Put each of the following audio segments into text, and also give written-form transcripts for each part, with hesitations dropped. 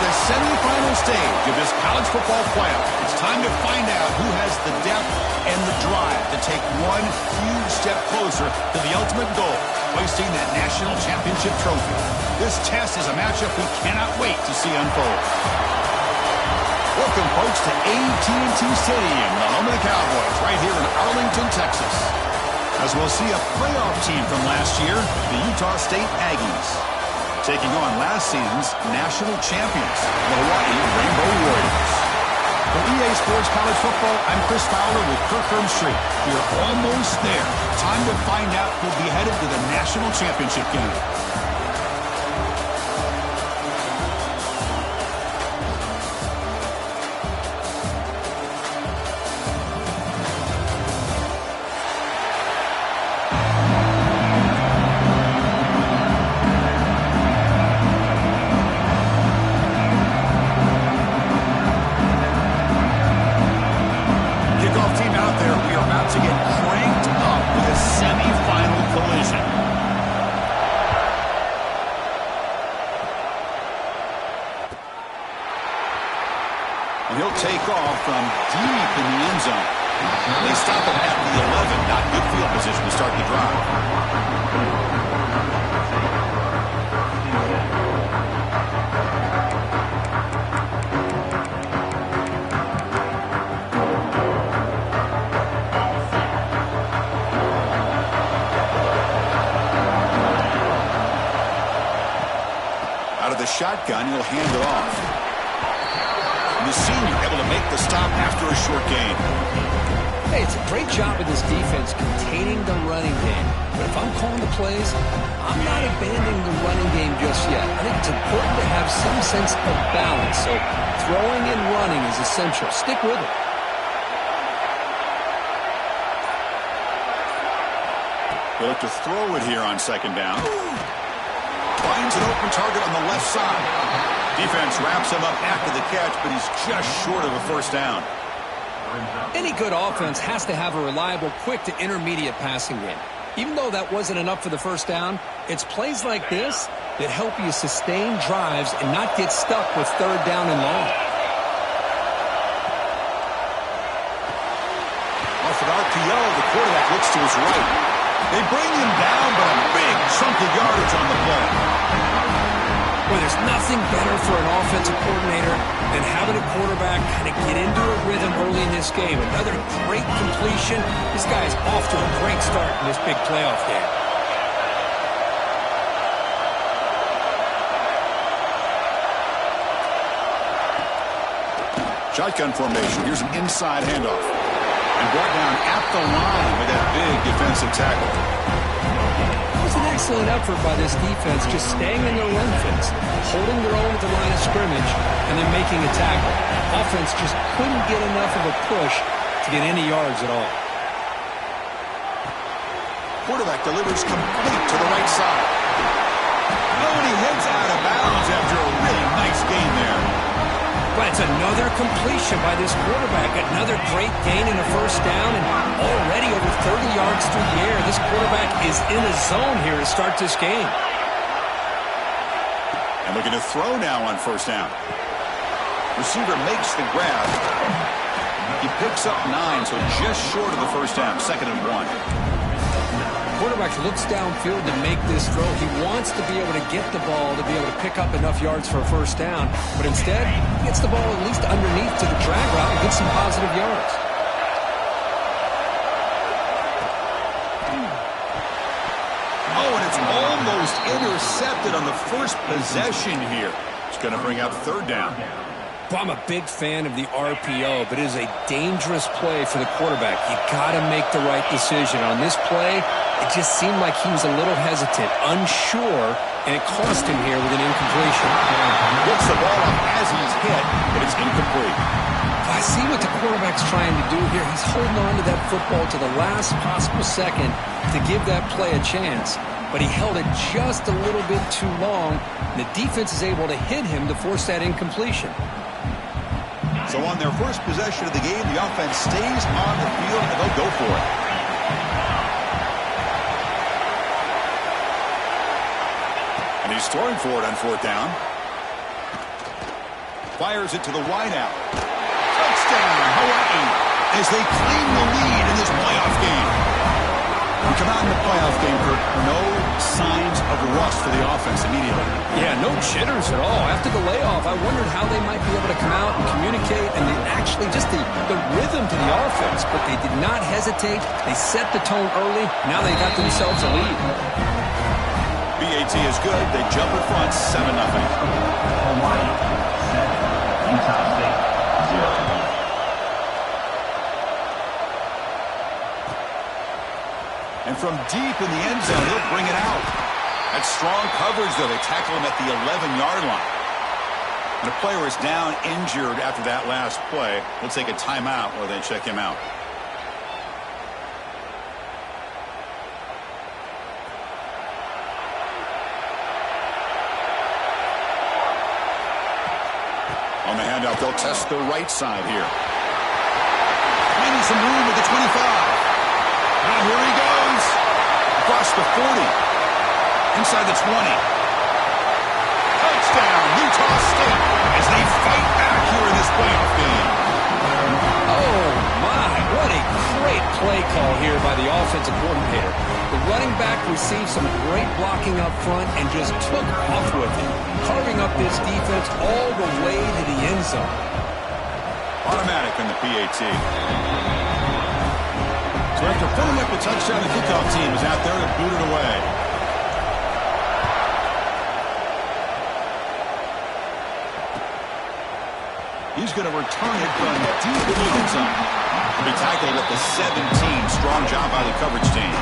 the semifinal stage of this college football playoff. It's time to find out who has the depth and the drive to take one huge step closer to the ultimate goal, hoisting that national championship trophy. This test is a matchup we cannot wait to see unfold. Welcome, folks, to AT&T Stadium, the home of the Cowboys, right here in Arlington, Texas. As we'll see a playoff team from last year, the Utah State Aggies, taking on last season's national champions, the Hawaii Rainbow Warriors. From EA Sports College Football, I'm Chris Fowler with Kirk Street. We're almost there. Time to find out who'll be headed to the national championship game. And he'll take off from deep in the end zone. They stop him at the 11. Not good field position to start the drive. Out of the shotgun, he'll hand it off. The senior able to make the stop after a short gain. Hey, it's a great job of this defense containing the running game. But if I'm calling the plays, I'm not abandoning the running game just yet. I think it's important to have some sense of balance. So throwing and running is essential. Stick with it. They look to throw it here on second down. Finds an open target on the left side. Defense wraps him up after the catch, but he's just short of a first down. Any good offense has to have a reliable, quick to intermediate passing game. Even though that wasn't enough for the first down, it's plays like this that help you sustain drives and not get stuck with third down and long. Off an RPO, the quarterback looks to his right. They bring him down, but a big chunk of yardage on the play. Well, there's nothing better for an offensive coordinator than having a quarterback kind of get into a rhythm early in this game. Another great completion. This guy is off to a great start in this big playoff game. Shotgun formation. Here's an inside handoff. And brought down at the line with that big defensive tackle. It was an excellent effort by this defense, just staying in their run fence, holding their own at the line of scrimmage, and then making a tackle. Offense just couldn't get enough of a push to get any yards at all. Quarterback delivers complete to the right side. Oh, and he heads out of bounds after a really nice gain there. But it's another completion by this quarterback. Another great gain in a first down, and already over 30 yards through the air. This quarterback is in a zone here to start this game. And looking to throw now on first down. Receiver makes the grab. He picks up 9, so just short of the first down. 2nd and 1. Quarterback looks downfield to make this throw. He wants to be able to get the ball to be able to pick up enough yards for a first down. But instead, he gets the ball at least underneath to the drag route and gets some positive yards. Oh, and it's almost intercepted on the first possession here. It's going to bring up 3rd down. I'm a big fan of the RPO, but it is a dangerous play for the quarterback. You got to make the right decision. On this play, it just seemed like he was a little hesitant, unsure, and it cost him here with an incompletion. Gets the ball up as he's hit, but it's incomplete. I see what the quarterback's trying to do here. He's holding on to that football to the last possible second to give that play a chance. But he held it just a little bit too long. The defense is able to hit him to force that incompletion. So on their first possession of the game, the offense stays on the field, and they'll go for it. And he's throwing for it on 4th down. Fires it to the wideout. Touchdown, Hawaii, as they claim the lead in this playoff game. We come out in the playoff game, Kurt. No signs of rust for the offense immediately. Yeah, no jitters at all. After the layoff, I wondered how they might be able to come out and communicate and actually just the rhythm to the offense. But they did not hesitate. They set the tone early. Now they got themselves a lead. BAT is good. They jump in front, 7-0. Hawaii, 7. Utah State, 0. And from deep in the end zone, he'll bring it out. That's strong coverage, though. They tackle him at the 11-yard line. And a player is down injured after that last play. We'll take a timeout while they check him out. On the handoff, they'll test the right side here. Finding some room at the 25. Now here he goes. Across the 40. Inside the 20. Touchdown, Utah State, as they fight back here in this playoff game. Oh, my. What a great play call here by the offensive coordinator. The running back received some great blocking up front and just took off with it, carving up this defense all the way to the end zone. Automatic in the PAT. So after putting up a touchdown, the kickoff team is out there to boot it away. He's going to return it from deep in the end zone. He'll be tackled at the 17. Strong job by the coverage team.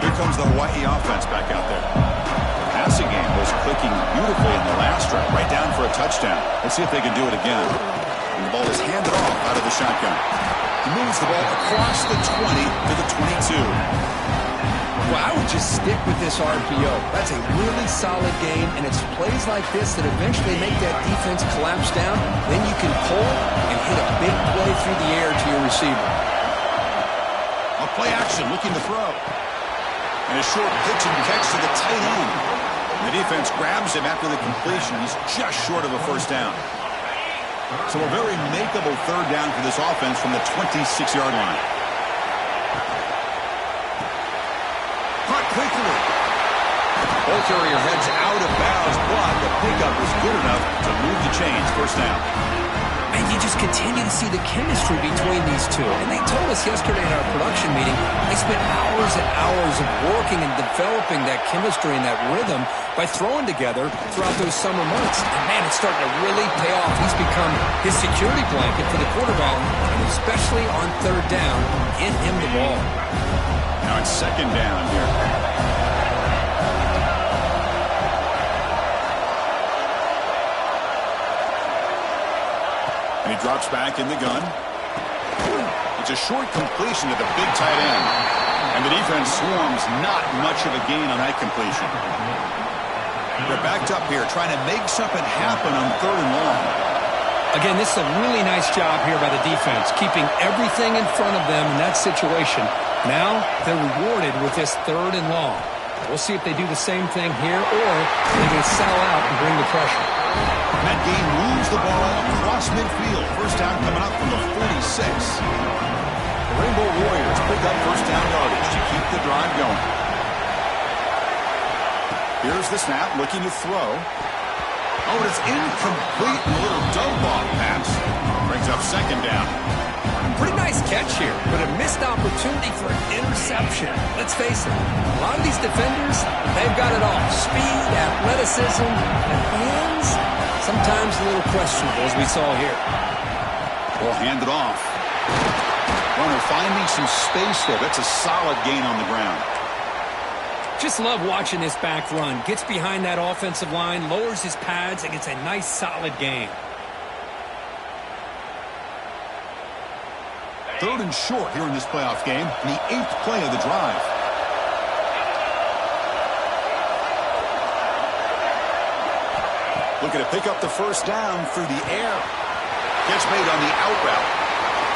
Here comes the Hawaii offense back out there. The passing game was clicking beautifully in the last drive, right down for a touchdown. Let's see if they can do it again. And the ball is handed off out of the shotgun. He moves the ball across the 20 to the 22. Well, I would just stick with this RPO. That's a really solid game, and it's plays like this that eventually make that defense collapse down. Then you can pull and hit a big play through the air to your receiver. A play action, looking to throw. And a short pitch and catch to the tight end. The defense grabs him after the completion. He's just short of a first down. So a very makeable third down for this offense from the 26-yard line. Caught quickly. Ball carrier heads out of bounds, but the pickup is good enough to move the chains. First down. And you just continue to see the chemistry between these two. And they told us yesterday in our production meeting, they spent hours and hours of working and developing that chemistry and that rhythm by throwing together throughout those summer months. And, man, it's starting to really pay off. He's become his security blanket for the quarterback, and especially on third down, get him the ball. Now it's second down here. And he drops back in the gun. It's a short completion to the big tight end. And the defense swarms not much of a gain on that completion. They're backed up here trying to make something happen on third and long. Again, this is a really nice job here by the defense, keeping everything in front of them in that situation. Now they're rewarded with this third and long. We'll see if they do the same thing here or they can settle out and bring the pressure. That game moves the ball across midfield. First down coming up from the 46. The Rainbow Warriors pick up first down yardage to keep the drive going. Here's the snap, looking to throw. Oh, and it's incomplete. A little dump-off pass. Brings up second down. Pretty nice catch here, but a missed opportunity for an interception. Let's face it, a lot of these defenders, they've got it all. Speed, athleticism, and hands, sometimes a little questionable, as we saw here. Ball handed off. Runner finding some space there. That's a solid gain on the ground. Just love watching this back run. Gets behind that offensive line, lowers his pads, and gets a nice, solid gain. Third and short here in this playoff game, the 8th play of the drive. Looking to pick up the first down through the air. Catch made on the out route.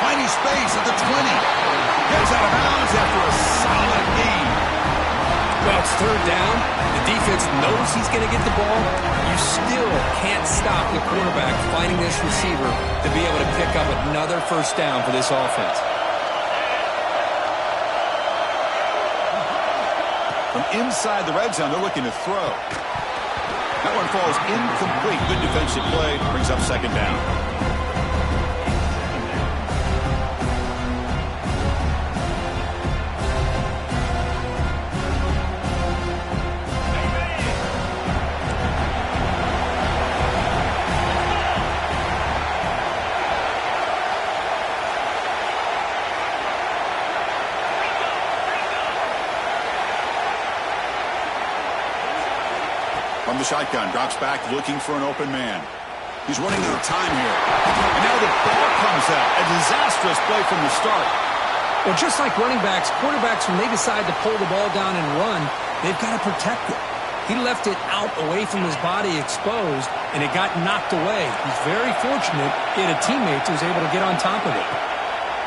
Finding space at the 20. Gets out of bounds after a solid gain. third down, the defense knows he's going to get the ball. You still can't stop the quarterback finding this receiver to be able to pick up another first down for this offense. From inside the red zone, they're looking to throw. That one falls incomplete. Good defensive play. Brings up second down. From the shotgun, drops back looking for an open man. He's running out of time here. And now the ball comes out. A disastrous play from the start. Well, just like running backs, quarterbacks, when they decide to pull the ball down and run, they've got to protect it. He left it out away from his body exposed, and it got knocked away. He's very fortunate he had a teammate who was able to get on top of it.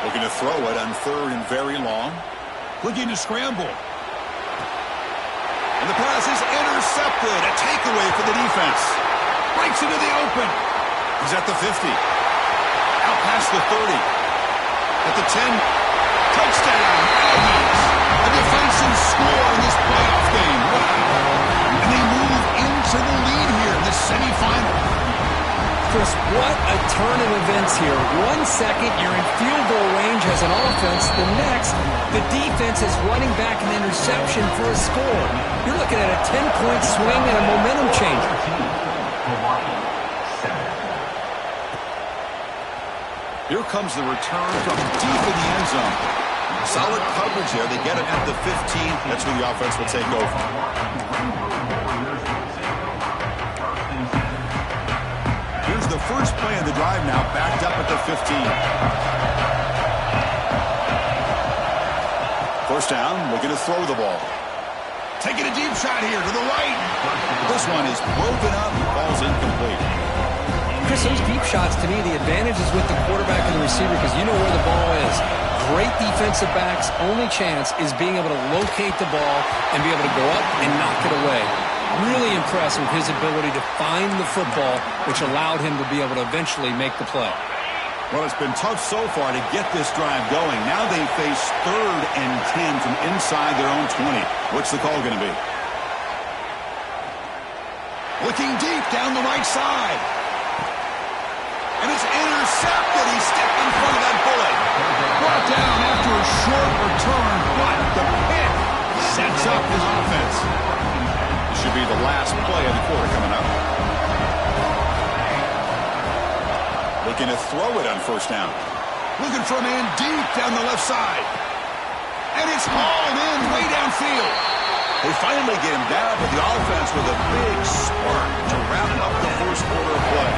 Looking to throw it on third and very long. Looking to scramble. And the pass is intercepted. A takeaway for the defense. Breaks into the open. He's at the 50. Out past the 30. At the 10. Touchdown, Aggies. A defensive score in this playoff game. Wow. And they move into the lead here in the semifinal. Chris, what a turn of events here. 1 second, you're in field goal range as an offense. The next, the defense is running back an interception for a score. You're looking at a 10-point swing and a momentum changer. Here comes the return from deep in the end zone. Solid coverage there. They get it at the 15. That's where the offense will take over. Here's the first play of the drive now, backed up at the 15. First down, looking to throw the ball. Taking a deep shot here to the right. This one is broken up and falls incomplete. Chris, those deep shots, to me, the advantage is with the quarterback and the receiver because you know where the ball is. Great defensive backs' only chance is being able to locate the ball and be able to go up and knock it away. Really impressed with his ability to find the football, which allowed him to be able to eventually make the play. Well, it's been tough so far to get this drive going. Now they face 3rd and 10 from inside their own 20. What's the call going to be? Looking deep down the right side. And it's intercepted. He stepped in front of that bullet. Brought down after a short return, but the pick sets up his offense. This should be the last play of the quarter coming up. Looking to throw it on first down. Looking for a man deep down the left side. And it's hauled in way downfield. They finally get him down, but the offense with a big spark to wrap up the first quarter of play.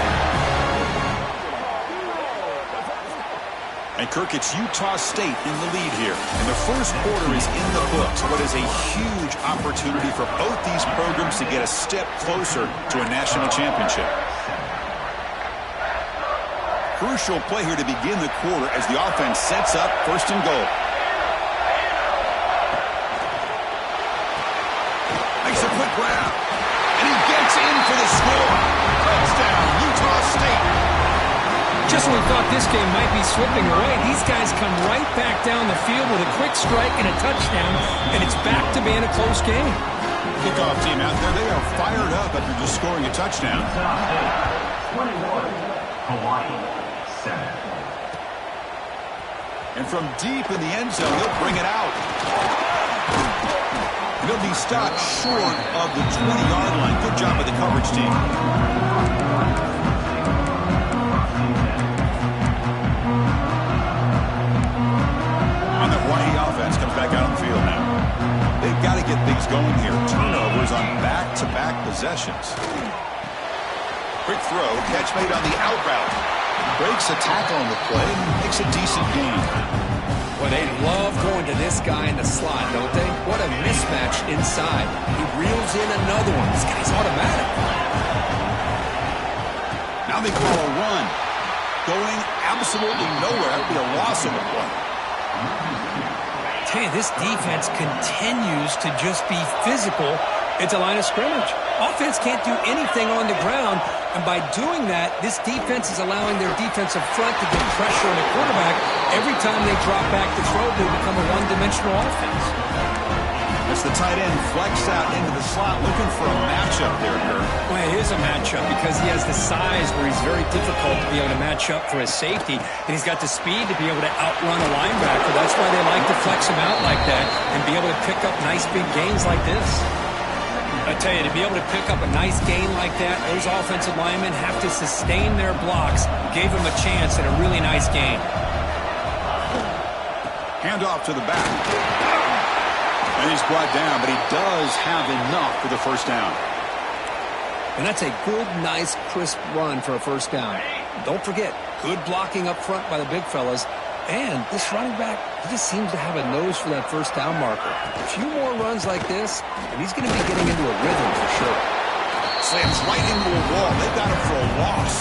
And Kirk, it's Utah State in the lead here. And the first quarter is in the books. What is a huge opportunity for both these programs to get a step closer to a national championship. Crucial play here to begin the quarter as the offense sets up first and goal. Makes a quick grab. And he gets in for the score. Touchdown, Utah State. Just when we thought this game might be slipping away, these guys come right back down the field with a quick strike and a touchdown, and it's back to being a close game. Kickoff team out there, they are fired up after just scoring a touchdown. 21, Hawaii, 7. And from deep in the end zone, they'll bring it out. And they'll be stopped short of the 20-yard line. Good job by the coverage team. And the Hawaii offense comes back out on the field now. They've got to get things going here. Turnovers on back-to-back possessions. Quick throw, catch made on the out route. Breaks a tackle on the play and makes a decent gain. Well, they love going to this guy in the slot, don't they? What a mismatch inside. He reels in another one. This guy's automatic. Now they call a run. Going absolutely nowhere. That would be a loss of a play. Tell you, this defense continues to just be physical at the line of scrimmage. Offense can't do anything on the ground, and by doing that, this defense is allowing their defensive front to get pressure on the quarterback. Every time they drop back to throw, they become a one-dimensional offense. As the tight end flexed out into the slot, looking for a matchup there, Kurt. Well, it is a matchup because he has the size where he's very difficult to be able to match up for his safety, and he's got the speed to be able to outrun a linebacker. That's why they like to flex him out like that and be able to pick up nice big gains like this. I tell you, to be able to pick up a nice gain like that, those offensive linemen have to sustain their blocks. Gave him a chance at a really nice gain. Hand off to the back. And he's brought down, but he does have enough for the first down. And that's a good, nice, crisp run for a first down. Don't forget, good blocking up front by the big fellas. And this running back, he just seems to have a nose for that first down marker. A few more runs like this, and he's going to be getting into a rhythm for sure. Slams right into a wall. They've got him for a loss.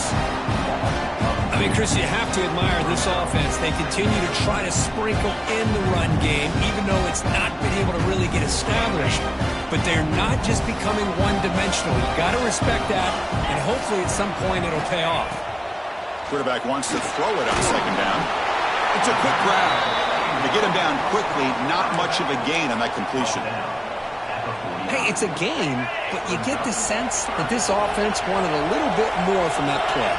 I mean, Chris, you have to admire this offense. They continue to try to sprinkle in the run game, even though it's not been able to really get established. But they're not just becoming one-dimensional. You've got to respect that, and hopefully at some point it'll pay off. Quarterback wants to throw it on second down. It's a quick grab. To get him down quickly, not much of a gain on that completion. Hey, it's a gain, but you get the sense that this offense wanted a little bit more from that play.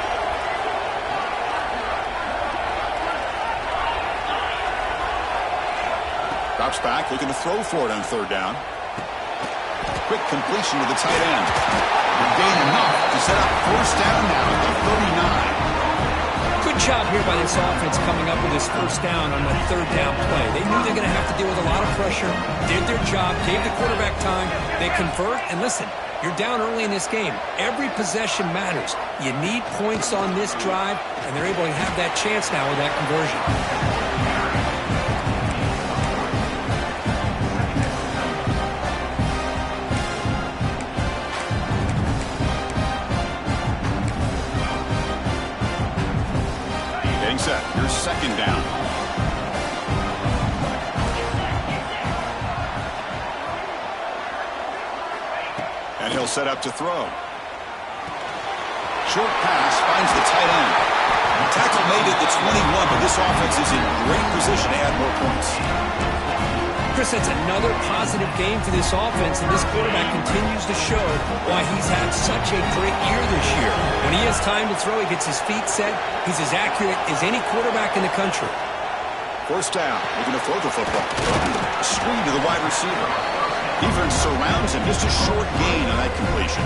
Drops back, looking to throw for it on third down. Quick completion to the tight end. Gain enough to set up first down now at the 39. Good job here by this offense coming up with this first down on that third down play. They knew they were going to have to deal with a lot of pressure, did their job, gave the quarterback time, they convert, and listen, you're down early in this game. Every possession matters. You need points on this drive, and they're able to have that chance now with that conversion. Set. Your second down. And he'll set up to throw. Short pass finds the tight end. Tackle made at the 21, but this offense is in great position to add more points. Chris, that's another positive game for this offense, and this quarterback continues to show why he's had such a great year this year. When he has time to throw, he gets his feet set. He's as accurate as any quarterback in the country. First down, looking to throw the football. Screen to the wide receiver. Defense surrounds him, just a short gain on that completion.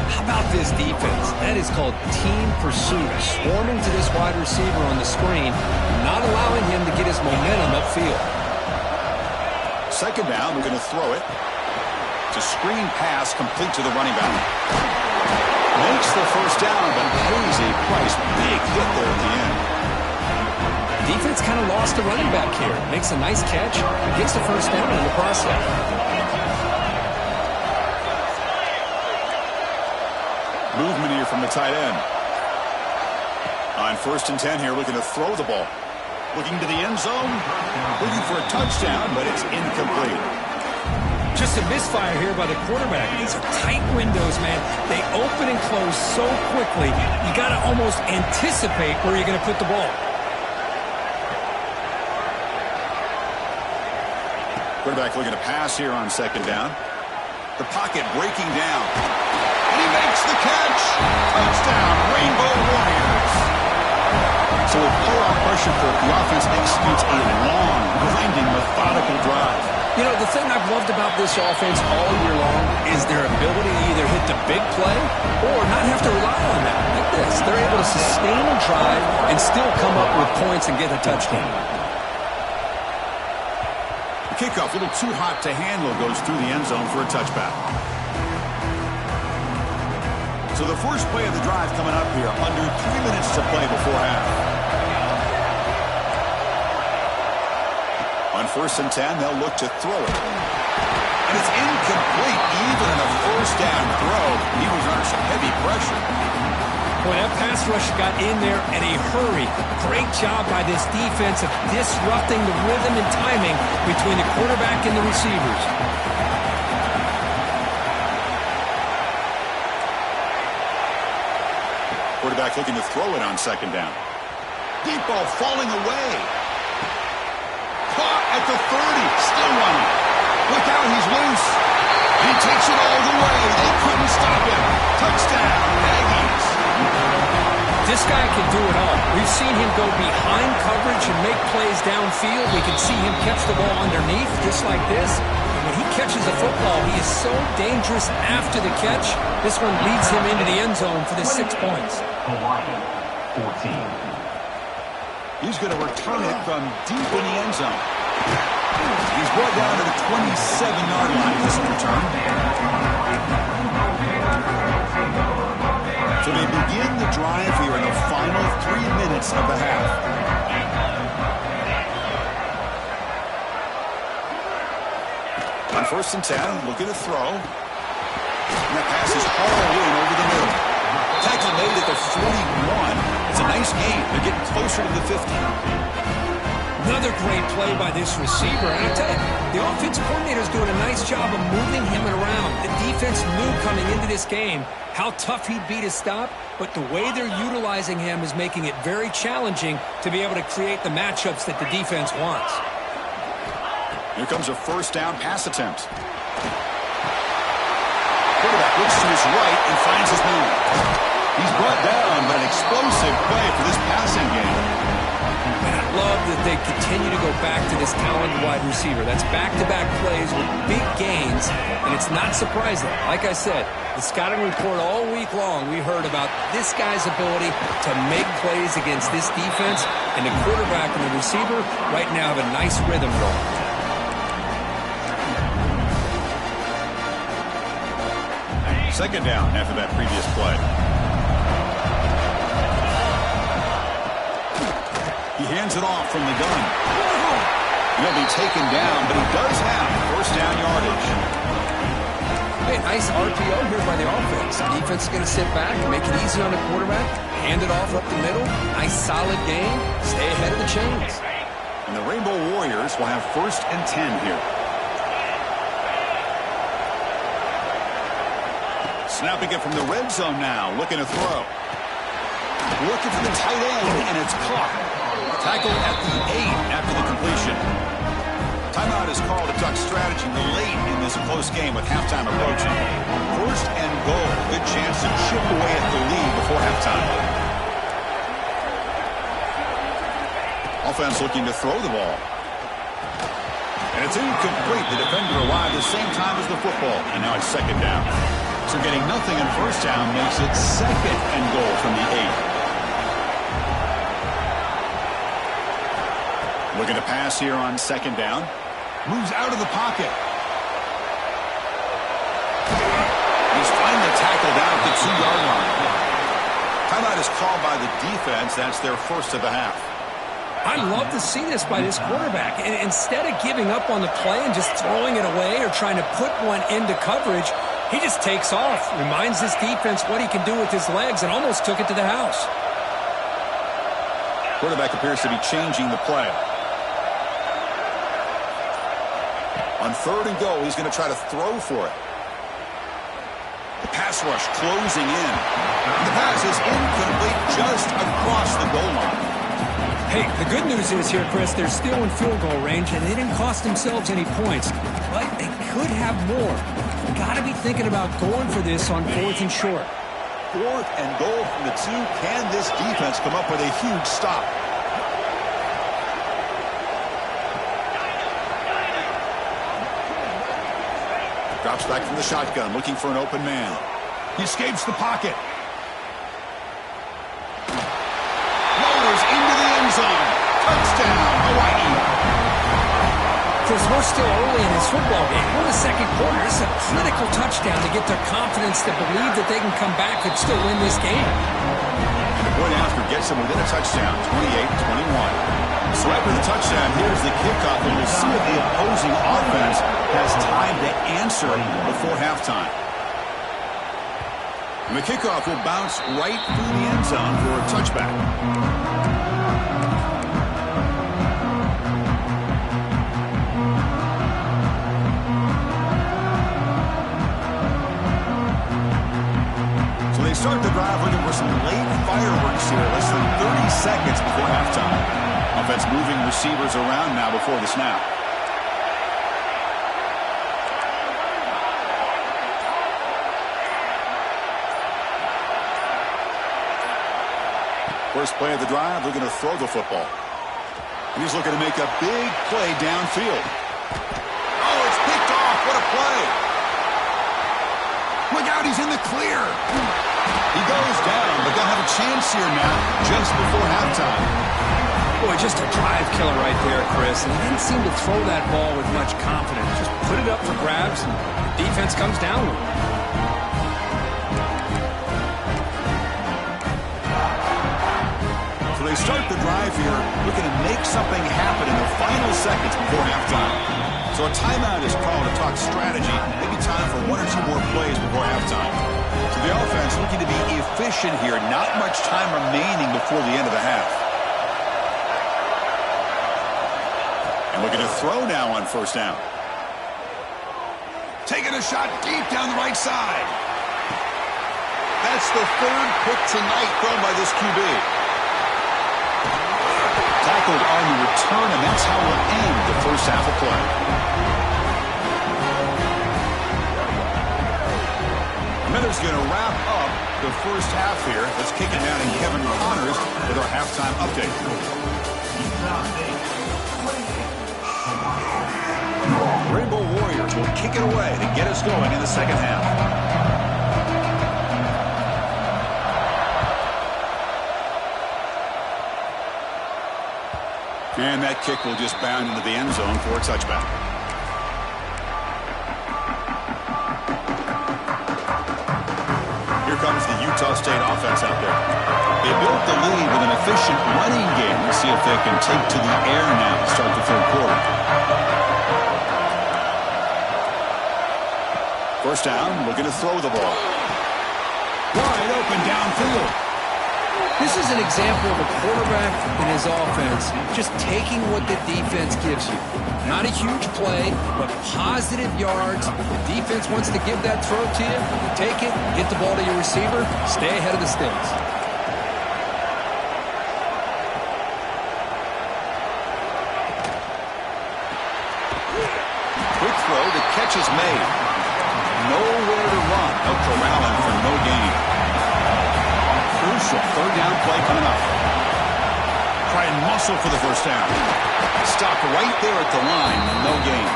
How about this defense? That is called team pursuit. Swarming to this wide receiver on the screen, not allowing him to get his momentum upfield. Second down, we're going to throw it. It's a screen pass complete to the running back. Makes the first down, but pays a price. Big hit there at the end. Defense kind of lost the running back here. Makes a nice catch, gets the first down in the process. Movement here from the tight end. On 1st and 10 here, looking to throw the ball. Looking to the end zone. Looking for a touchdown, but it's incomplete. Just a misfire here by the quarterback. These are tight windows, man. They open and close so quickly, you got to almost anticipate where you're going to put the ball. Quarterback looking to pass here on second down. The pocket breaking down. And he makes the catch. Touchdown, Rainbow Warriors. So with blowout pressure, the offense executes a long, grinding, methodical drive. You know, the thing I've loved about this offense all year long is their ability to either hit the big play or not have to rely on that. Like this, they're able to sustain a drive and still come up with points and get a touchdown. The kickoff, a little too hot to handle, goes through the end zone for a touchback. So the first play of the drive coming up here, under 3 minutes to play before half. On 1st and 10, they'll look to throw it. And it's incomplete, even in a first down throw. He was under some heavy pressure. Boy, that pass rush got in there in a hurry. Great job by this defense of disrupting the rhythm and timing between the quarterback and the receivers. Quarterback looking to throw it on second down. Deep ball falling away. Caught at the 30. Still running. Look out, he's loose. He takes it all the way. They couldn't stop him. Touchdown, Aggies. This guy can do it all. We've seen him go behind coverage and make plays downfield. We can see him catch the ball underneath just like this. And when he catches the football, he is so dangerous after the catch. This one leads him into the end zone for the 6 points. Hawaii, 14. He's going to return it from deep in the end zone. He's brought down to the 27-yard line. This return. So they begin the drive here in the final 3 minutes of the half. On 1st and 10, looking to throw. And that pass is all in over the middle. Tackle made at the 41. It's a nice game. They're getting closer to the 50. Another great play by this receiver. And I tell you, the offense coordinator is doing a nice job of moving him around. The defense knew coming into this game how tough he'd be to stop, but the way they're utilizing him is making it very challenging to be able to create the matchups that the defense wants. Here comes a 1st down pass attempt. Quarterback looks to his right and finds his man. He's brought down, but an explosive play for this passing game. And I love that they continue to go back to this talented wide receiver. That's back-to-back plays with big gains, and it's not surprising. Like I said, the scouting report all week long, we heard about this guy's ability to make plays against this defense, and the quarterback and the receiver right now have a nice rhythm going. Second down after that previous play. He hands it off from the gun. He'll be taken down, but he does have 1st down yardage. Hey, nice RPO here by the offense. The defense is going to sit back and make it easy on the quarterback. Hand it off up the middle. Nice solid game. Stay ahead of the chains. And the Rainbow Warriors will have 1st and 10 here. Snapping it from the red zone now. Looking to throw. Looking for the tight end, and it's caught. Tackled at the 8 after the completion. Timeout is called to duck strategy late in this close game with halftime approaching. 1st and goal. Good chance to chip away at the lead before halftime. Offense looking to throw the ball. And it's incomplete. The defender arrived the same time as the football. And now it's 2nd down. So getting nothing in 1st down makes it 2nd and goal from the 8. Looking to pass here on 2nd down. Moves out of the pocket. He's finally tackled out at the 2-yard line. Timeout is called by the defense. That's their 1st of the half. I love to see this by this quarterback. And instead of giving up on the play and just throwing it away or trying to put one into coverage, he just takes off, reminds his defense what he can do with his legs, and almost took it to the house. Quarterback appears to be changing the play. On 3rd and goal, he's going to try to throw for it. The pass rush closing in. The pass is incomplete just across the goal line. Hey, the good news is here, Chris, they're still in field goal range, and they didn't cost themselves any points. But they could have more. Got to be thinking about going for this on 4th and short. 4th and goal from the 2. Can this defense come up with a huge stop? Drops back from the shotgun, looking for an open man. He escapes the pocket. Rolls into the end zone. Touchdown, Hawaii. Chris, we're still early in this football game. We're in the 2nd quarter. This is a critical touchdown to get their confidence to believe that they can come back and still win this game. And the point after gets them within a touchdown, 28-21. So after the touchdown, here's the kickoff, and we'll see if the opposing offense has time to answer before halftime. And the kickoff will bounce right through the end zone for a touchback. So they start the drive looking for some late fireworks here, less than 30 seconds before halftime. Offense moving receivers around now before the snap. First play of the drive, looking to throw the football. He's looking to make a big play downfield. Oh, it's picked off. What a play. Look out, he's in the clear. He goes down, but they'll have a chance here now just before halftime. Boy, just a drive killer right there, Chris. And he didn't seem to throw that ball with much confidence. Just put it up for grabs, and the defense comes down with it. They start the drive here looking to make something happen in the final seconds before halftime. So a timeout is called to talk strategy. Maybe time for one or two more plays before halftime. So the offense looking to be efficient here. Not much time remaining before the end of the half. And looking to throw now on first down. Taking a shot deep down the right side. That's the third pick tonight thrown by this QB. Tackled on the return, and that's how we'll end the first half of play. Miller's going to wrap up the first half here. Let's kick it down to Kevin Connors with our halftime update. Rainbow Warriors will kick it away to get us going in the second half. And that kick will just bound into the end zone for a touchback. Here comes the Utah State offense out there. They built the lead with an efficient running game. Let's see if they can take to the air now to start the third quarter. First down, looking to throw the ball. Wide open downfield. This is an example of a quarterback and his offense just taking what the defense gives you. Not a huge play, but positive yards. The defense wants to give that throw to you. You take it, get the ball to your receiver, stay ahead of the sticks. Quick throw, the catch is made. Nowhere to run. They'll corral him for no gain. Crucial third down play coming up. Try and muscle for the first down. Stop right there at the line. No gain.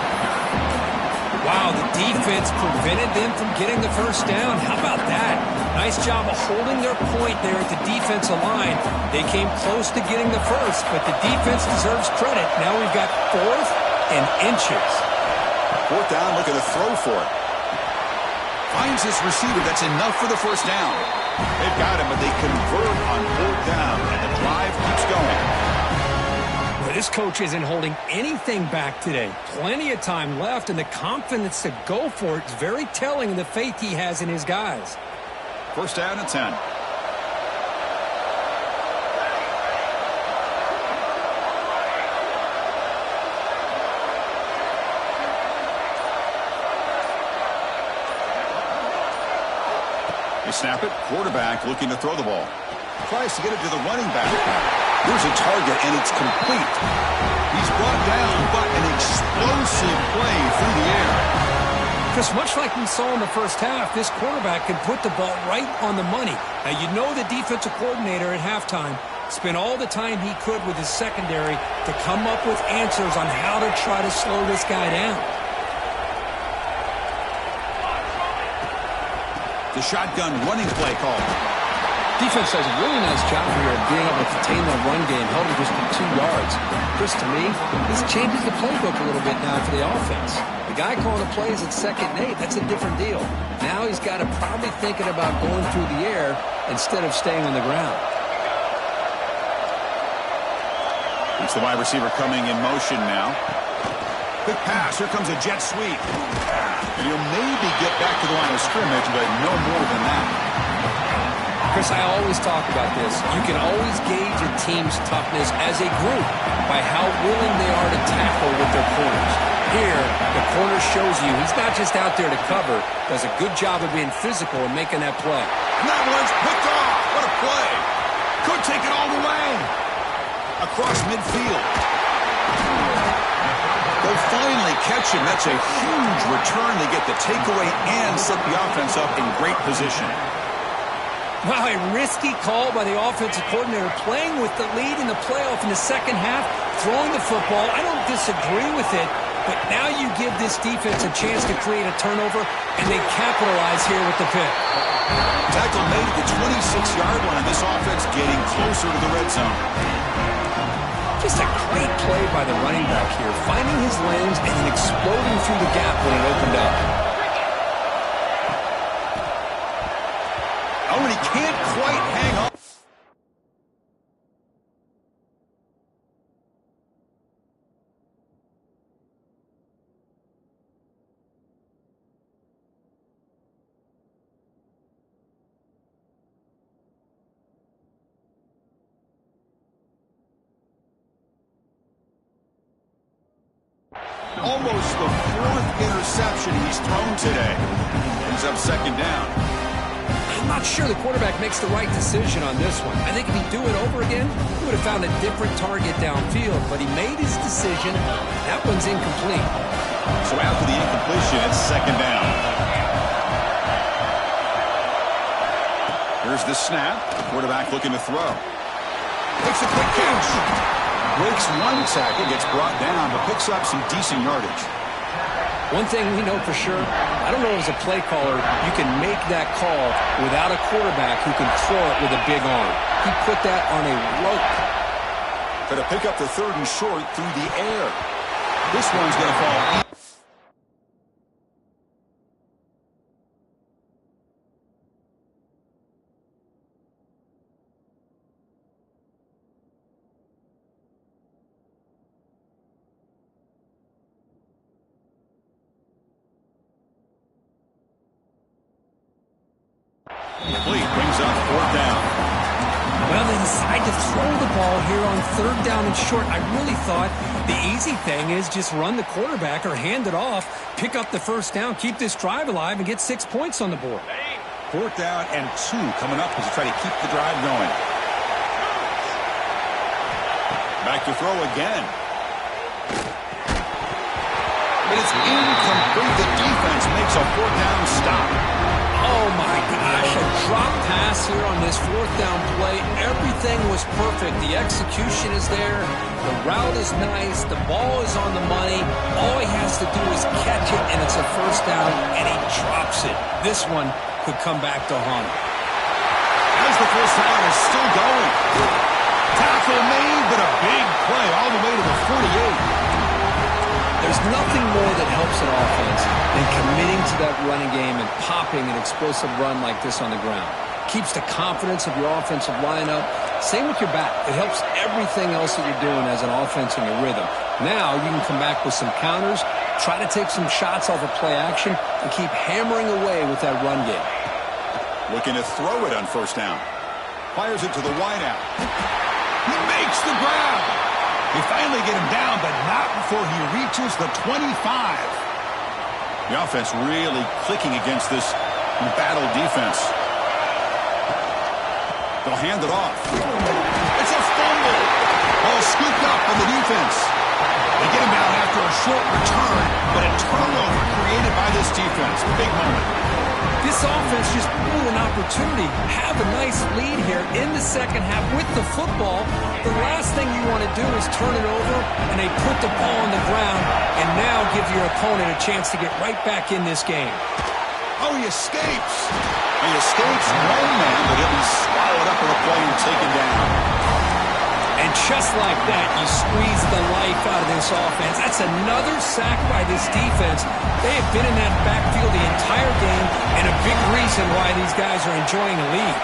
Wow, the defense prevented them from getting the first down. How about that? Nice job of holding their point there at the defensive line. They came close to getting the first, but the defense deserves credit. Now we've got 4th and inches. Fourth down, looking to throw for it. Finds his receiver. That's enough for the first down. They've got him, but they convert on fourth down, and the drive keeps going. Well, this coach isn't holding anything back today. Plenty of time left, and the confidence to go for it is very telling of the faith he has in his guys. First down and 10. They snap it. Quarterback looking to throw the ball. Tries to get it to the running back. Here's a target, and it's complete. He's brought down, but an explosive play through the air. Chris, much like we saw in the first half, this quarterback can put the ball right on the money. Now, you know the defensive coordinator at halftime spent all the time he could with his secondary to come up with answers on how to try to slow this guy down. The shotgun running play call. Defense does a really nice job here of being able to contain that run game, held him just for 2 yards. Chris, to me, this changes the playbook a little bit now for the offense. The guy calling the plays at 2nd and 8, that's a different deal. Now he's got to probably thinking about going through the air instead of staying on the ground. It's the wide receiver coming in motion now. Quick pass. Here comes a jet sweep. And he'll maybe get back to the line of scrimmage, but no more than that. Chris, I always talk about this. You can always gauge a team's toughness as a group by how willing they are to tackle with their corners. Here, the corner shows you he's not just out there to cover, does a good job of being physical and making that play. And that one's picked off. What a play. Could take it all the way. Across midfield. They'll finally catch him. That's a huge return. They get the takeaway and set the offense up in great position. Wow, a risky call by the offensive coordinator, playing with the lead in the playoff in the second half, throwing the football. I don't disagree with it, but now you give this defense a chance to create a turnover, and they capitalize here with the pick. Tackle made at the 26-yard line. This offense getting closer to the red zone. Just a great play by the running back here, finding his lanes and then exploding through the gap when it opened up. Oh, and he can't quite hang on. Almost the fourth interception he's thrown today. He's up second down. I'm not sure the quarterback makes the right decision on this one. I think if he'd do it over again, he would have found a different target downfield, but he made his decision. That one's incomplete. So after the incompletion, it's second down. Here's the snap. Quarterback looking to throw. Takes a quick catch. Breaks one tackle, gets brought down, but picks up some decent yardage. One thing we know for sure, I don't know as a play caller, you can make that call without a quarterback who can throw it with a big arm. He put that on a rope. Going to pick up the third and short through the air. This one's going to fall. Complete, brings up fourth down. Well, they decide to throw the ball here on third down and short. I really thought the easy thing is just run the quarterback or hand it off, pick up the first down, keep this drive alive, and get 6 points on the board. Fourth down and 2 coming up as they try to keep the drive going. Back to throw again. But it's incomplete. The defense makes a fourth down stop. Oh, my gosh, a drop pass here on this fourth down play. Everything was perfect. The execution is there. The route is nice. The ball is on the money. All he has to do is catch it, and it's a first down, and he drops it. This one could come back to haunt him. As the first down is still going. Tackle made, but a big play all the way to the 48. There's nothing more that helps an offense than committing to that running game and popping an explosive run like this on the ground. Keeps the confidence of your offensive lineup. Same with your back. It helps everything else that you're doing as an offense in your rhythm. Now you can come back with some counters, try to take some shots off of play action, and keep hammering away with that run game. Looking to throw it on first down. Fires it to the wideout. He makes the grab. They finally get him down, but not before he reaches the 25. The offense really clicking against this embattled defense. They'll hand it off. It's a fumble. Ball scooped up on the defense. They get him down after a short return, but a turnover created by this defense. Big moment. This offense just blew an opportunity. Have a nice lead here in the second half with the football. The last thing you want to do is turn it over, and they put the ball on the ground and now give your opponent a chance to get right back in this game. Oh, he escapes. He escapes one man, but he'll be swallowed up with a play and taken down. And just like that, you squeeze the life out of this offense. That's another sack by this defense. They have been in that backfield the entire game, and a big reason why these guys are enjoying a lead.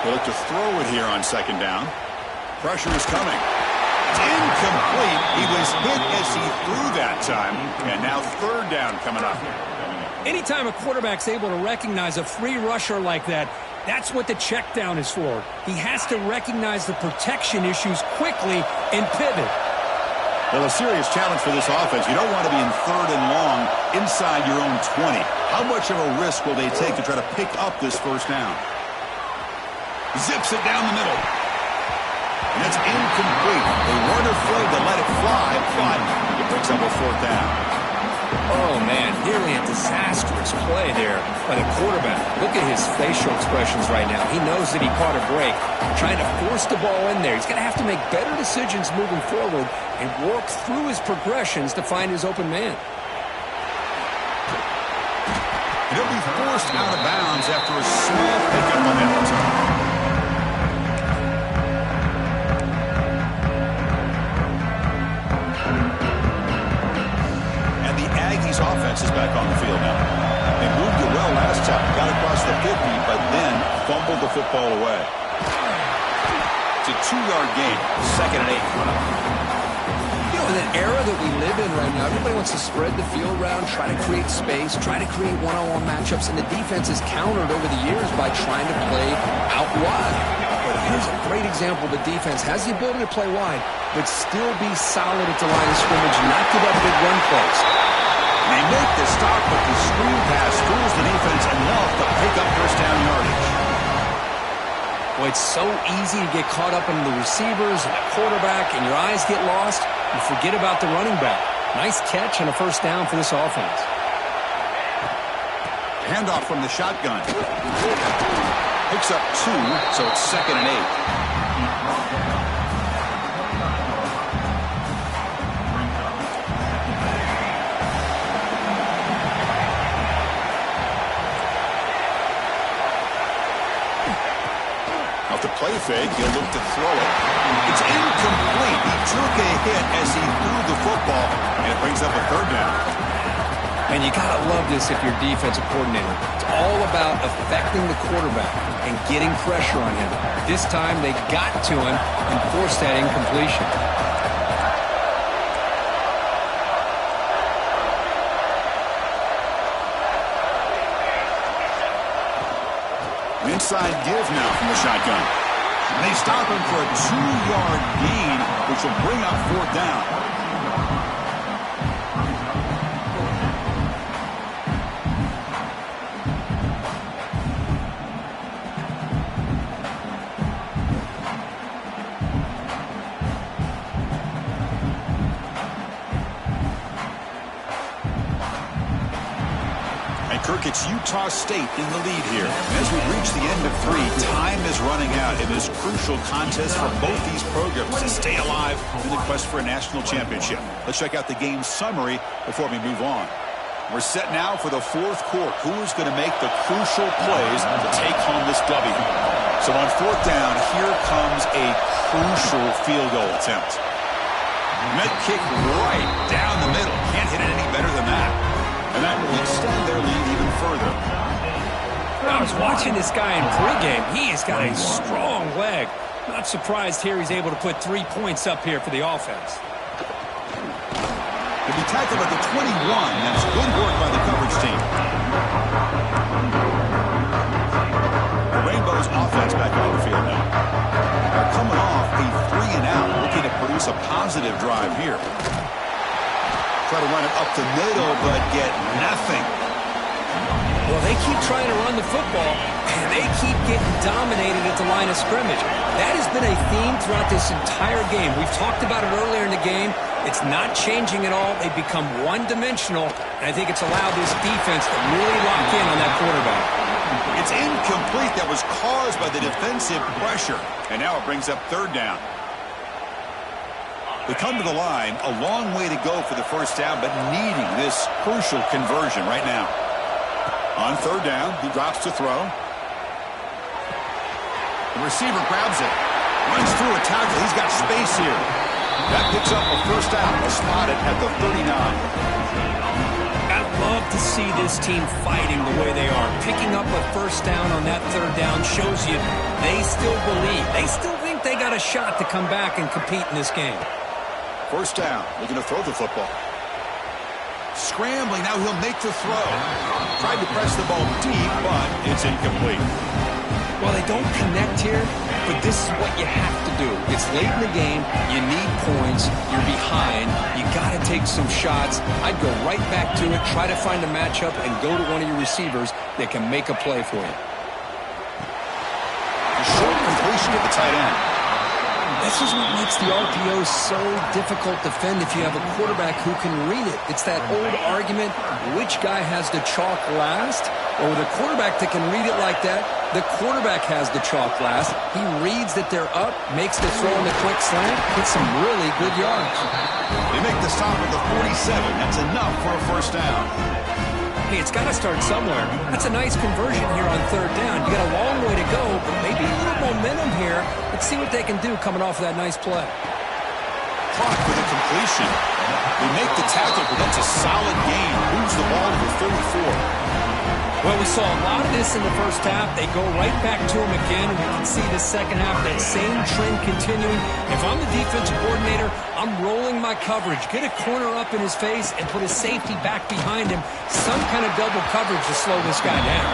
They look to throw it here on second down. Pressure is coming. It's incomplete. He was hit as he threw that time. And now third down coming up. Anytime a quarterback's able to recognize a free rusher like that, that's what the check down is for. He has to recognize the protection issues quickly and pivot. Well, a serious challenge for this offense. You don't want to be in third and long inside your own 20. How much of a risk will they take to try to pick up this first down? Zips it down the middle. And it's incomplete. They weren't afraid to let it fly, but it brings up a fourth down. Oh, man, nearly a disastrous play there by the quarterback. Look at his facial expressions right now. He knows that he caught a break, trying to force the ball in there. He's going to have to make better decisions moving forward and work through his progressions to find his open man. He'll be forced out of bounds after a small pickup on that. Offense is back on the field now. They moved it well last time, got across the 50, but then fumbled the football away. It's a 2-yard gain, 2nd and 8 coming up. You know, in an era that we live in right now, everybody wants to spread the field around, try to create space, try to create one-on-one matchups, and the defense has countered over the years by trying to play out wide. But here's a great example. The defense has the ability to play wide, but still be solid at the line of scrimmage, not give up big run plays. They make the stop, but the screen pass fools the defense enough to pick up first down yardage. Well, it's so easy to get caught up in the receivers and the quarterback, and your eyes get lost. You forget about the running back. Nice catch and a first down for this offense. Handoff from the shotgun. Picks up 2, so it's 2nd and 8. The play fake, he'll look to throw it. It's incomplete. He took a hit as he threw the football, and it brings up a third down. And you got to love this if you're defensive coordinator. It's all about affecting the quarterback and getting pressure on him. This time they got to him and forced that incompletion. Inside give now from the shotgun. And they stop him for a 2-yard gain, which will bring up fourth down. It's Utah State in the lead here. And as we reach the end of 3, time is running out in this crucial contest for both these programs to stay alive in the quest for a national championship. Let's check out the game summary before we move on. We're set now for the 4th quarter. Who is going to make the crucial plays to take home this W? So on 4th down, here comes a crucial field goal attempt. Met kick right down the middle. Can't hit it any better than that. And that will extend their lead even further. I was watching this guy in pregame. He has got a strong leg. Not surprised here he's able to put 3 points up here for the offense. He'll be tackled at the 21. That's good work by the coverage team. The Rainbows offense back on the field now. They're coming off a 3-and-out, looking to produce a positive drive here. Try to run it up the middle, but get nothing. Well, they keep trying to run the football, and they keep getting dominated at the line of scrimmage. That has been a theme throughout this entire game. We've talked about it earlier in the game. It's not changing at all. They've become one-dimensional, and I think it's allowed this defense to really lock in on that quarterback. It's incomplete. That was caused by the defensive pressure, and now it brings up third down. They come to the line, a long way to go for the first down, but needing this crucial conversion right now. On third down, he drops to throw. The receiver grabs it, runs through a tackle. He's got space here. That picks up a first down, spotted at the 39. I love to see this team fighting the way they are. Picking up a first down on that third down shows you they still believe. They still think they got a shot to come back and compete in this game. First down. Looking to throw the football. Scrambling. Now he'll make the throw. Tried to press the ball deep, but it's incomplete. Well, they don't connect here, but this is what you have to do. It's late in the game. You need points. You're behind. You got to take some shots. I'd go right back to it, try to find a matchup, and go to one of your receivers that can make a play for you. A short completion to the tight end. This is what makes the RPO so difficult to defend if you have a quarterback who can read it. It's that old argument, which guy has the chalk last? Or with a quarterback that can read it like that, the quarterback has the chalk last. He reads that they're up, makes the throw in the quick slant, gets some really good yards. They make the stop at the 47. That's enough for a first down. Hey, it's got to start somewhere. That's a nice conversion here on third down. You got a long way to go, but maybe a little momentum here. Let's see what they can do coming off of that nice play. Caught for the completion. They make the tackle, but that's a solid gain. Moves the ball to the 34. Well, we saw a lot of this in the first half. They go right back to him again, and we can see the second half, that same trend continuing. If I'm the defensive coordinator, I'm rolling my coverage. Get a corner up in his face and put a safety back behind him. Some kind of double coverage to slow this guy down.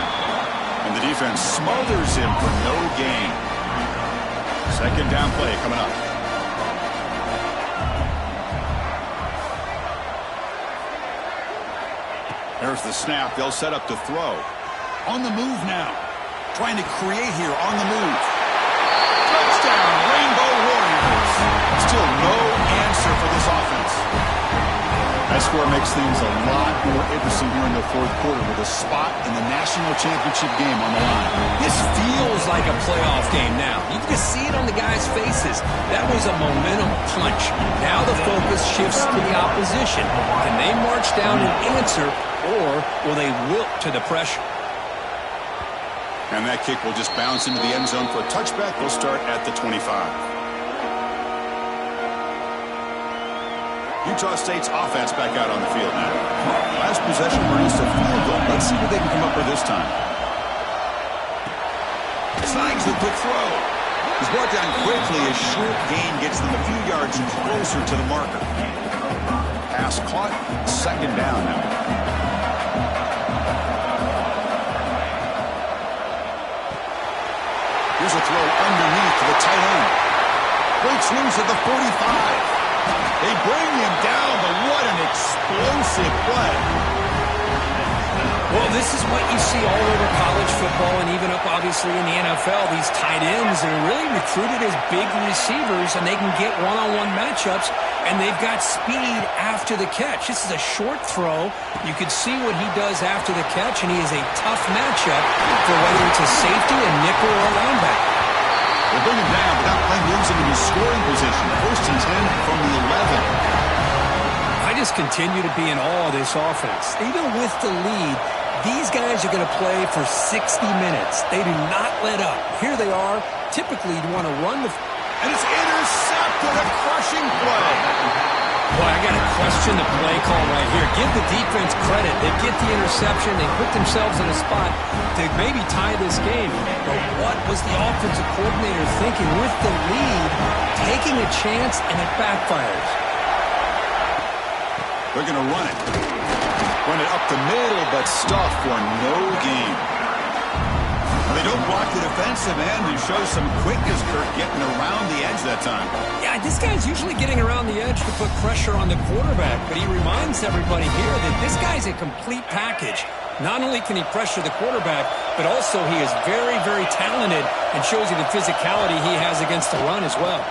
And the defense smothers him for no gain. Second down play coming up. There's the snap. They'll set up to throw. On the move now. Trying to create here on the move. Touchdown, Rainbow Warriors. Still no answer for this offense. That score makes things a lot more interesting here in the fourth quarter with a spot in the national championship game on the line. This feels like a playoff game now. You can see it on the guys' faces. That was a momentum punch. Now the focus shifts to the opposition. Can they march down and answer, or will they wilt to the pressure? And that kick will just bounce into the end zone for a touchback. They'll start at the 25. Utah State's offense back out on the field now. Last possession produced a field goal. Let's see what they can come up with this time. Slides the quick throw. He's brought down quickly. A short gain gets them a few yards closer to the marker. Pass caught. Second down now. Here's a throw underneath to the tight end. Breaks loose at the 45. They bring him down, but what an explosive play. Well, this is what you see all over college football and even up, obviously, in the NFL. These tight ends are really recruited as big receivers, and they can get one-on-one matchups, and they've got speed after the catch. This is a short throw. You can see what he does after the catch, and he is a tough matchup for whether it's a safety, a nickel, or a linebacker. They bring him down without playing losing in his scoring position. First and 10 from the 11. I just continue to be in awe of this offense. Even with the lead, these guys are going to play for 60 minutes. They do not let up. Here they are. Typically, you want to run the... And it's intercepted, a crushing play. Boy, I got to question the play call right here. Give the defense credit. They get the interception. They put themselves in a spot to maybe tie this game. But what was the offensive coordinator thinking with the lead, taking a chance, and it backfires? They're going to run it. Run it up the middle, but stuff for no gain. They don't block the defensive end and show some quickness, Kirk, getting around the edge that time. Yeah, this guy's usually getting around the edge to put pressure on the quarterback, but he reminds everybody here that this guy's a complete package. Not only can he pressure the quarterback, but also he is very, very talented and shows you the physicality he has against the run as well.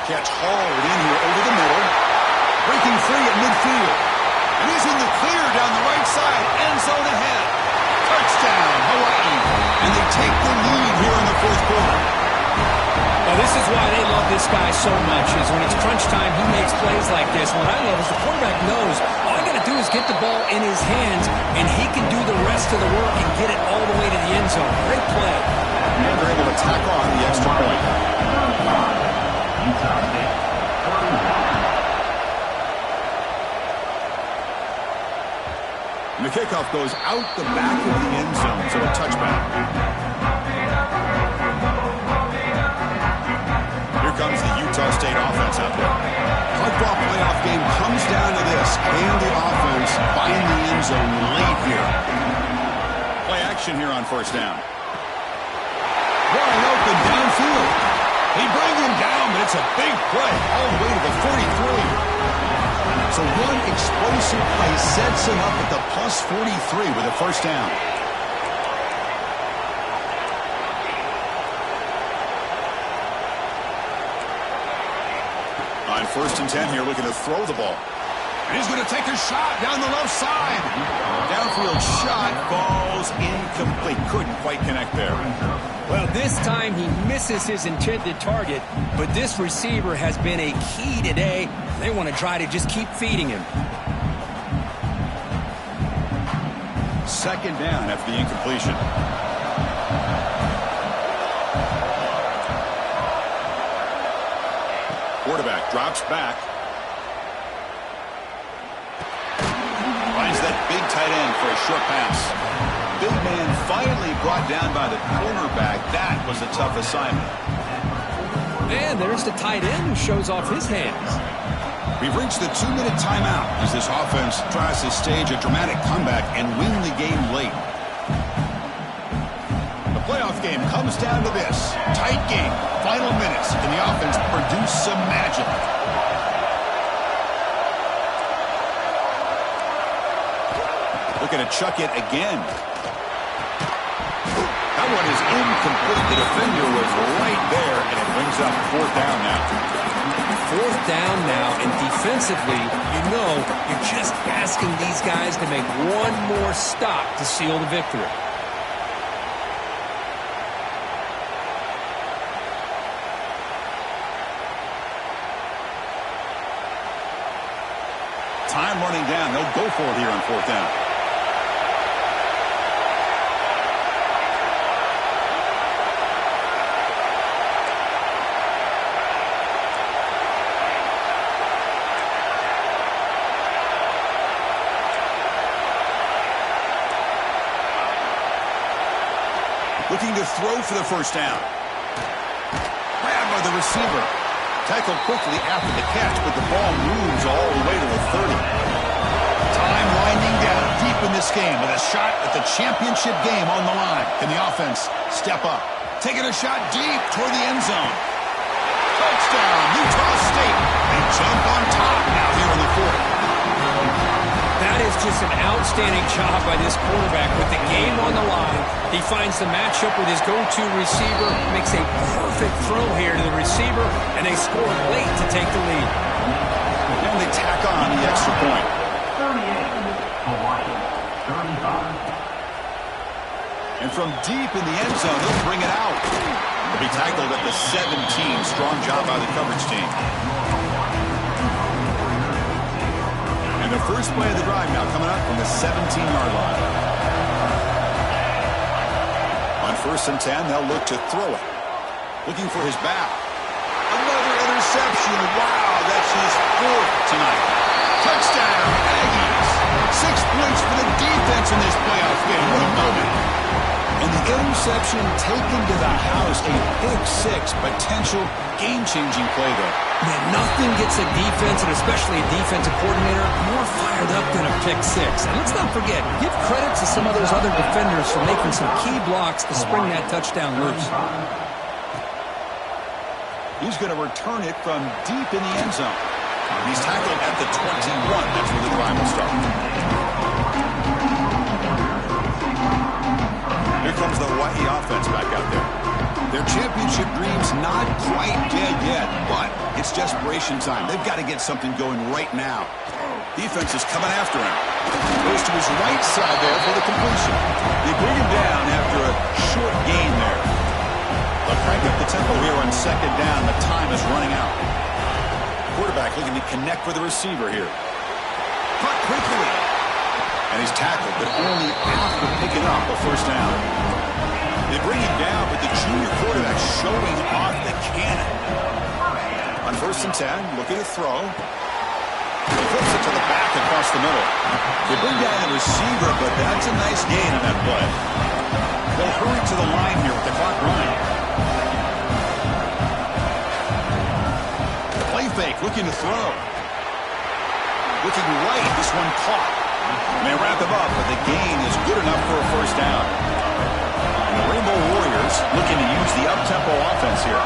Catch hauled in here over the middle. Breaking free at midfield. And he's in the clear down the right side. End zone ahead. Touchdown, Hawaii. And they take the lead here in the fourth quarter. Well, this is why they love this guy so much, is when it's crunch time, he makes plays like this. What I love is the quarterback knows all I got to do is get the ball in his hands, and he can do the rest of the work and get it all the way to the end zone. Great play. And they're able to tack on the extra point. Utah State. And the kickoff goes out the back of the end zone, so a touchback. Here comes the Utah Utah State offense out there. Hardball playoff game comes down to this. Can the offense find the end zone late here? Play action here on first down. Wide open downfield. He brings him down, but it's a big play all the way to the 43. So one explosive play sets him up at the plus 43 with a first down. On 1st and 10 here, looking to throw the ball. And he's going to take a shot down the left side. Downfield shot falls incomplete. Couldn't quite connect there. Well, this time he misses his intended target, but this receiver has been a key today. They want to try to just keep feeding him. 2nd down after the incompletion. Quarterback drops back. Finds that big tight end for a short pass. Big man finally brought down by the cornerback. That was a tough assignment. And there's the tight end who shows off his hands. We've reached the 2-minute timeout as this offense tries to stage a dramatic comeback and win the game late. The playoff game comes down to this. Tight game. Final minutes. Can the offense produce some magic? Looking to chuck it again. That one is incomplete. The defender was right there, and it brings up 4th down now. 4th down now, and defensively, you know, you're just asking these guys to make one more stop to seal the victory. Time running down. They'll go for it here on 4th down. Looking to throw for the first down. Grabbed by the receiver. Tackled quickly after the catch, but the ball moves all the way to the 30. Time winding down deep in this game with a shot at the championship game on the line. Can the offense step up? Taking a shot deep toward the end zone. Touchdown, Utah State. They jump on top now here in the 4th. That is just an outstanding job by this quarterback with the game on the line. He finds the matchup with his go-to receiver, makes a perfect throw here to the receiver, and they score late to take the lead. And they tack on the extra point. 38, Hawaii, 35. And from deep in the end zone, they'll bring it out. They'll be tackled at the 17. Strong job by the coverage team. And the first play of the drive now coming up from the 17-yard line. On 1st and 10, they'll look to throw it. Looking for his back. Another interception. Wow, that's his 4th tonight. Touchdown, Aggies. 6 points for the defense in this playoff game. What a moment. And the interception taken to the house. A big 6 potential game-changing play there. Man, nothing gets a defense, and especially a defensive coordinator, more fired up than a pick 6. And let's not forget, give credit to some of those other defenders for making some key blocks to spring that touchdown loose. He's going to return it from deep in the end zone. He's tackled at the 21. That's where the drive will start. Here comes the Hawaii offense back out there. Their championship dream's not quite dead yet, but it's desperation time. They've got to get something going right now. Defense is coming after him. Goes to his right side there for the completion. They bring him down after a short gain there. They'll crank up the tempo here on 2nd down. The time is running out. Quarterback looking to connect with the receiver here. Caught quickly. And he's tackled, but only after picking up a first down. They bring him down, but the junior quarterback showing off the cannon. On 1st and 10, looking to throw. He flips it to the back across the middle. They bring down the receiver, but that's a nice gain on that play. They'll hurry to the line here with the clock running. fake, looking to throw. Looking right, this one caught. They wrap him up, but the gain is good enough for a first down. And the Rainbow Warriors looking to use the up-tempo offense here.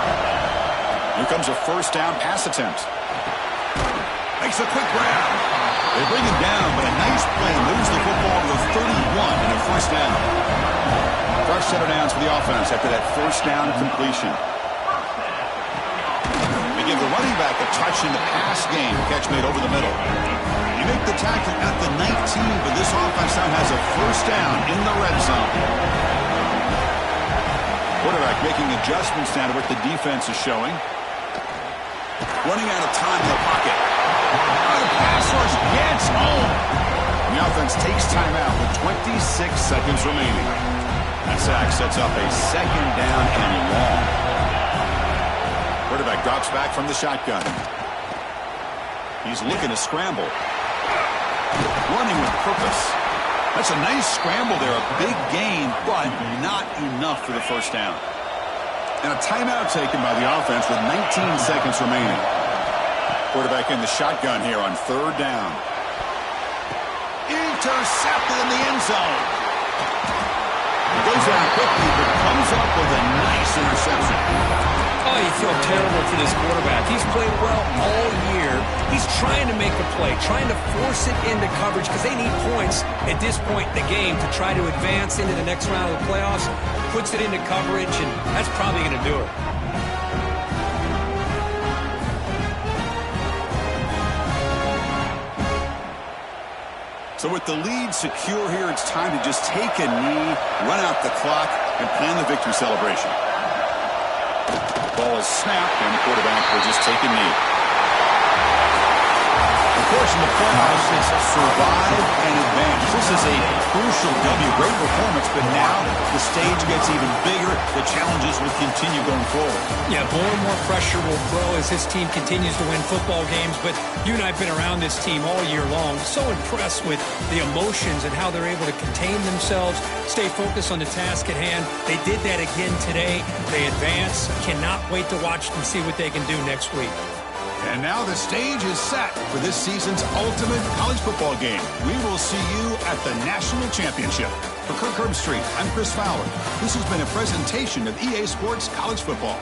Here comes a first down pass attempt. Makes a quick grab. They bring him down, but a nice play moves the football to the 31 and a first down. Fresh set of downs for the offense after that first down completion. They give the running back a touch in the pass game. Catch made over the middle. You make the tackle at the 19, but this offense now has a first down in the red zone. Quarterback making adjustments now to what the defense is showing. Running out of time in the pocket. The pass rush gets home. The offense takes timeout with 26 seconds remaining. That sack sets up a second down and long. Quarterback drops back from the shotgun. He's looking to scramble. Running with purpose. That's a nice scramble there. A big gain, but not enough for the first down. And a timeout taken by the offense with 19 seconds remaining. Quarterback in the shotgun here on third down. Intercepted in the end zone. He goes down quickly, but comes up with a nice interception. Oh, you feel terrible for this quarterback. He's played well all year. He's trying to make a play, trying to force it into coverage because they need points at this point in the game to try to advance into the next round of the playoffs. Puts it into coverage, and that's probably going to do it. So with the lead secure here, it's time to just take a knee, run out the clock, and plan the victory celebration. Ball is snapped, and the quarterback will just take a knee. Of course, in the playoffs, it's survive and advance. This is a crucial W. Great performance, but now the stage gets even bigger. The challenges will continue going forward. Yeah, more and more pressure will grow as this team continues to win football games. But you and I have been around this team all year long. So impressed with the emotions and how they're able to contain themselves, stay focused on the task at hand. They did that again today. They advance. Cannot wait to watch them see what they can do next week. And now the stage is set for this season's ultimate college football game. We will see you at the National Championship. For Kirk Herbstreit, I'm Chris Fowler. This has been a presentation of EA Sports College Football.